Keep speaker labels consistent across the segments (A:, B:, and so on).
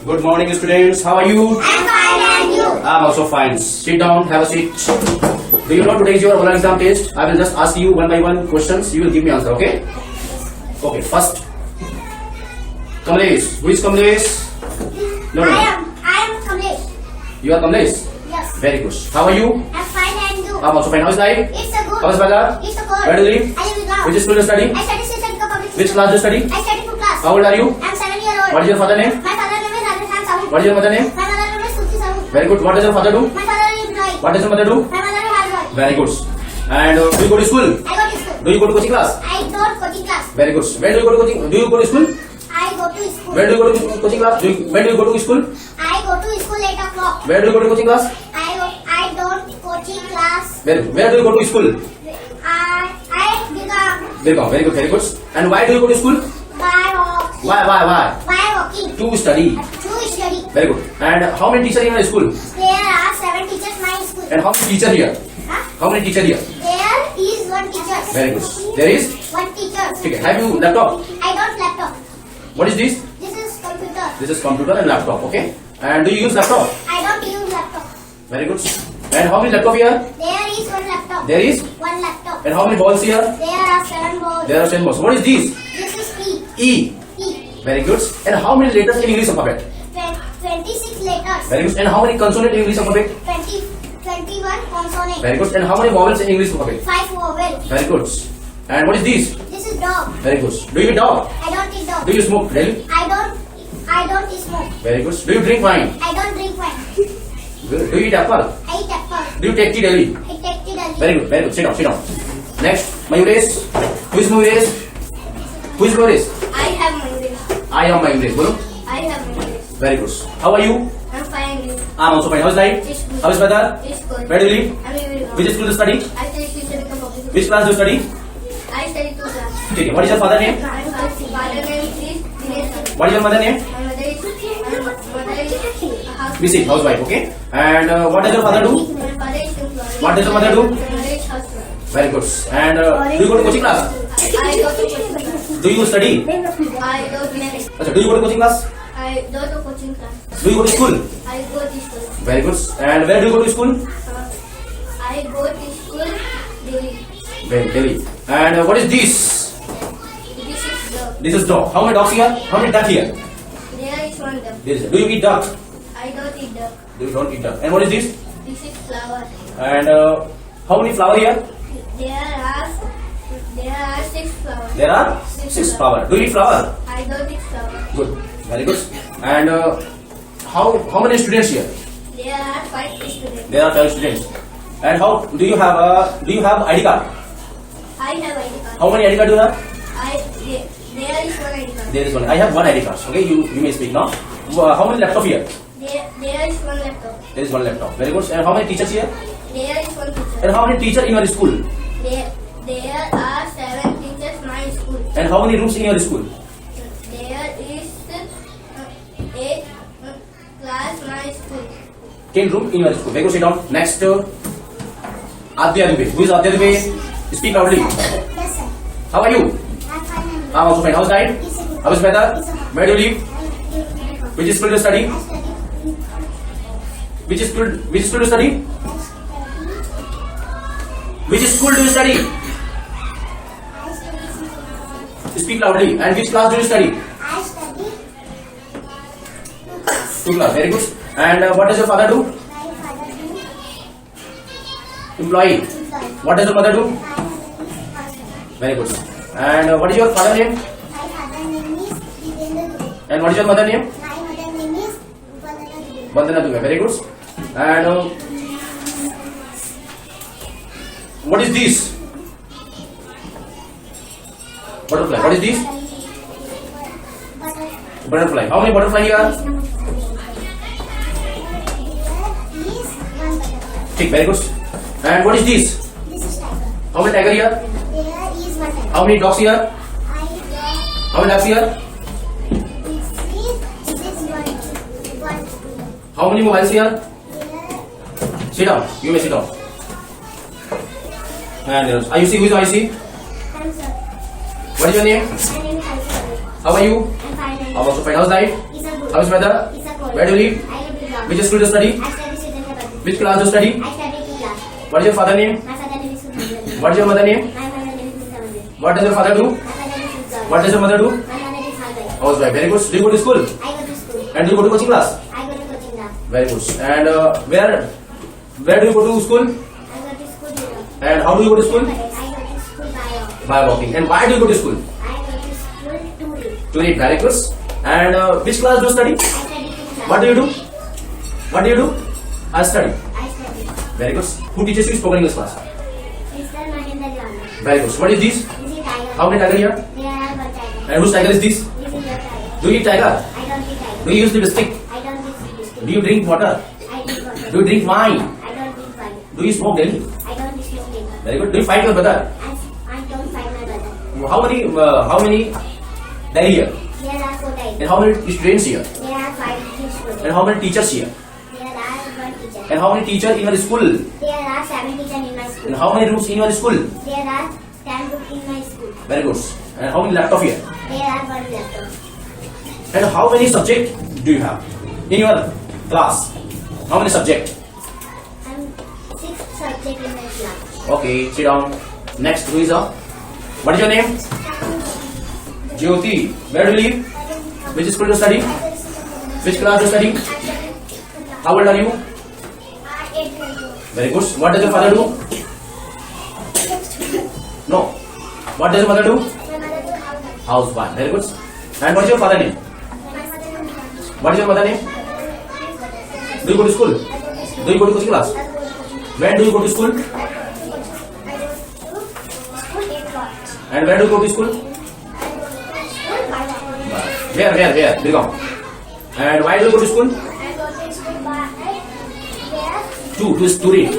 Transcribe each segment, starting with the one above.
A: Good morning, students. How are you?
B: I'm fine, and you?
A: I'm also fine. Sit down, have a seat. Do you know today is your oral exam test? I will just ask you one by one questions. You will give me answer, okay? Okay, first. Kamlesh. Who is Kamlesh? No.
B: I am Kamlesh.
A: You are Kamlesh?
B: Yes.
A: Very good. How are you?
B: I'm fine, and you?
A: I'm also fine. How is life?
B: It's a good.
A: How is weather?
B: It's a good.
A: Where do you live?
B: I live in Gaon.
A: Which school do you study?
B: I study Sri Public
A: Which
B: School.
A: class do you study?
B: I study 2 class.
A: How old are you?
B: I'm 7 years old.
A: What is your father name?
B: My father name is Rajasthan Sahu.
A: What is your mother name?
B: My mother name is Suti Sahu.
A: Very good. What does your father do?
B: My father is employee.
A: What does your mother do?
B: My mother is housewife.
A: Very good. And do you go to school?
B: I go to school.
A: Do you go to coaching class?
B: I go to coaching class.
A: Very good. When do you go to coaching? Do you go to school?
B: I go to school.
A: Where do you go to coaching class? When do you go to school?
B: I go to school 8 o'clock.
A: Where do you go to coaching class?
B: I don't coaching class.
A: Where do you go to school?
B: I become
A: Birgaon. Very good. Very good. And why do you go to school?
B: by walking.
A: Why?
B: By walking.
A: To study.
B: To study.
A: Very good. And how many teachers in your school?
B: There are 7 teachers in my school.
A: And how many teachers here?
B: Huh?
A: How many teachers here?
B: There is 1 teacher.
A: Very good. There is?
B: 1 teacher.
A: Okay. Have you laptop?
B: I don't laptop.
A: What is this?
B: This is computer.
A: This is computer and laptop. Okay. And do you use laptop?
B: I don't use laptop.
A: Very good. And how many laptop here?
B: There is 1 laptop.
A: There is.
B: 1 laptop.
A: And how many balls here?
B: There are 7 balls.
A: There are 10 balls. What is this?
B: This is E.
A: E.
B: E.
A: Very good. And how many letters in English alphabet?
B: 26 letters.
A: Very good. And how many consonant in English alphabet?
B: 21 consonant.
A: Very good. And how many vowels in English alphabet?
B: 5 vowels.
A: Very good. And what is this?
B: This is dog.
A: Very good. Do you eat dog?
B: I don't eat dog.
A: Do you smoke daily?
B: I don't smoke.
A: Very good. Do you drink wine?
B: I don't drink wine.
A: Good. Do you eat apple?
B: I eat apple.
A: Do you take tea daily?
B: I take tea daily.
A: Very good. Very good. Sit down. Sit down. Next, Mayuresh. Who is Mayuresh? Who is Mayuresh?
B: I have English.
A: I am Mayuresh. Bolo.
B: I have English.
A: Very good. How are you?
B: I'm fine. You?
A: I'm also fine. How is life?
B: It's good.
A: How is weather?
B: It's good.
A: Where do you live?
B: I'm living in
A: Which school do you study?
B: I study Sri Public School.
A: Which class do you study?
B: I study 2 class.
A: Okay. What is your father name?
B: My father name is Dinesh.
A: What is your mother name?
B: My mother is house.
A: Visit, housewife. Okay. And what does your father do?
B: My father is employee.
A: What does your mother do?
B: My mother is housewife.
A: Very good. And do you go to coaching class?
B: I go to coaching class.
A: Do you study?
B: I go to
A: Okay. Do you go to coaching class?
B: I go to coaching class.
A: Do you go to school?
B: I go to school.
A: Very good. And where do you go to school?
B: I go to school daily.
A: Very Delhi. And what is this?
B: This is dog.
A: This is dog. How many dogs here? How many duck here?
B: There is 1 dog.
A: This is. Do you eat duck?
B: I don't eat dog.
A: You don't eat duck. And what is this?
B: This is flower.
A: And how many flower here?
B: There are 6 flowers.
A: There are 6 flower. Do you eat flower?
B: I don't eat flower.
A: Good. Very good. And how many students here?
B: There are 5 students.
A: There are 5 students. And how do you have ID card?
B: I have ID card.
A: How many ID card do you have?
B: There is 1 ID card.
A: There is one. I have 1 ID card. Okay, you may speak now. How many laptop here?
B: There is 1 laptop.
A: There is 1 laptop. Very good. And how many teachers here?
B: There is 1 teacher.
A: And how many teachers in your school?
B: There are 7 teachers in my school.
A: And how many rooms in your school?
B: There is 8 class in my school.
A: 10 rooms in your school. Very good. Sit down. Next, Adya Dubey. Who is Adya Dubey? Speak loudly.
B: Yes, sir.
A: How are you?
B: I'm fine.
A: I'm also fine. How's diet? How is weather? Where do you live? Which school do you study? Which school do you study? Which school do you study? Speak loudly. And which class do you study?
B: I study
A: 2 class. Very good. And what does your father do?
B: my father do
A: Employee.
B: employee.
A: What does your mother do?
B: My husband.
A: Very good. And what is your father name?
B: My father name is Jitendra Dubey.
A: And what is your mother name?
B: My mother name is Vandana Dubey.
A: Vandana Dubey. Very good. And what is this? Butterfly. What is this? Butterfly. How many butterfly here?
B: There is 1 butterfly.
A: Okay, very good. And what is this?
B: This is tiger.
A: How many tiger here?
B: There is 1 tiger.
A: How many dogs here?
B: I got
A: How many ducks here?
B: this is 1.
A: How many mobiles here?
B: There
A: Sit down. You may sit down. And IUC. Who is IUC?
B: I'm sorry.
A: What is your name?
B: My name is Halsey.
A: How are you?
B: I'm fine.
A: I'm also fine. How's life?
B: It's a good.
A: How is weather?
B: It's a good.
A: Where do you live?
B: I live in Lord.
A: Which school do you study?
B: I study Siddhartha.
A: Which class do you study?
B: I study 2 class.
A: What is your father name?
B: My father name is Sudhamani.
A: What is your mother name?
B: My mother name is Sudhamani.
A: What does your father do?
B: My father name is Sudhamani.
A: What does your mother do?
B: My mother is Hallway.
A: Housewife. Very good. Do you go to school?
B: I go to school.
A: And do you go to coaching class?
B: I go to coaching class.
A: Very good. And where do you go to school?
B: I go to school here.
A: And how do you go to school?
B: I go to school by
A: By walking. And why do you go to school?
B: I go to school to read.
A: To read. Very good. And which class do you study?
B: I study 2 class.
A: What do you do? What do you do? I study.
B: I study.
A: Very good. Who teaches you spoken English class?
B: Mr. Mahendra Jana.
A: Very good. What is this?
B: This is tiger.
A: How many tiger here?
B: There are 1 tiger.
A: And whose tiger is this?
B: This is your tiger.
A: Do you eat tiger?
B: I don't eat tiger.
A: Do you use lipstick?
B: I don't eat biscuit.
A: Do you drink water?
B: I drink water.
A: Do you drink wine?
B: I don't drink wine.
A: Do you smoke daily?
B: I don't smoke liquor.
A: Very good. Do you fight your brother?
B: I don't fight my brother.
A: How many daily here?
B: There are 4 tigers.
A: And how many students here?
B: There are 5 students.
A: And how many teachers here?
B: There are 1 teacher.
A: And how many teachers in your school?
B: There are 7 teachers in my school.
A: And how many rooms in your school?
B: There are 10 books in my school.
A: Very good. And how many laptop here?
B: There are 1 laptop.
A: And how many subject do you have in your class? How many subject?
B: And 6 subjects in my class.
A: Okay, sit down. Next, who is up? What is your name? Jyoti. Where do you live? Which school do you study? Which class do you study? How old are you?
B: 8 years old.
A: Very good. What does your father do? No. What does your mother do?
B: My mother do house.
A: Housewife. Very good. And what is your father name?
B: My mother do
A: What is your mother name? Do you go to school? Do you go to coaching class? When do you go to school? And where do you go to school? Where? Birgaon. And why do you go to school? To read.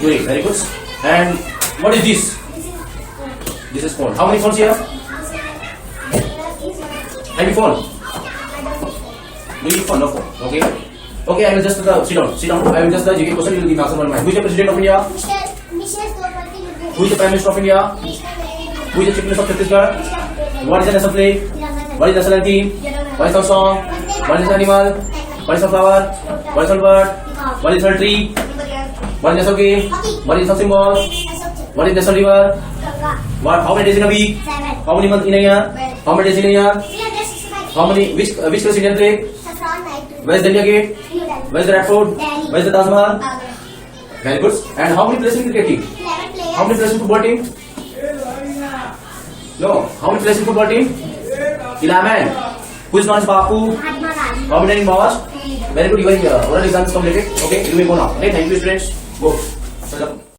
A: To read. Very good. And what is this? This is phone. How many phones here? Any phone? Do you use phone? No phone. Okay. Okay, I will just sit down. Sit down. I will just GK question. You will give me answer one mind. Who is the president of India? Who is the prime minister of India? Who is the chief minister of Chhattisgarh? What is the national flag? What is the national anthem? What is the song? What is the animal? What is the flower? What is the bird? What is the tree? What is the national game? What is the symbol? What is the national river? How many days in a week?
B: 7.
A: How many months in a year? How many days in a year? How many? Which color is Indian flag? Where is the India Gate? Where is the Red Fort? Where is the Taj Mahal? Very good. And how many players in cricket team?
B: 11 players.
A: How many players in football team? No. How many players in football team? 11. Who is known as Bapu?
B: Mahatma Gandhi.
A: How many in Boss? Very good. Your oral exam is completed. Okay, you may go now. Okay, thank you, students. Go.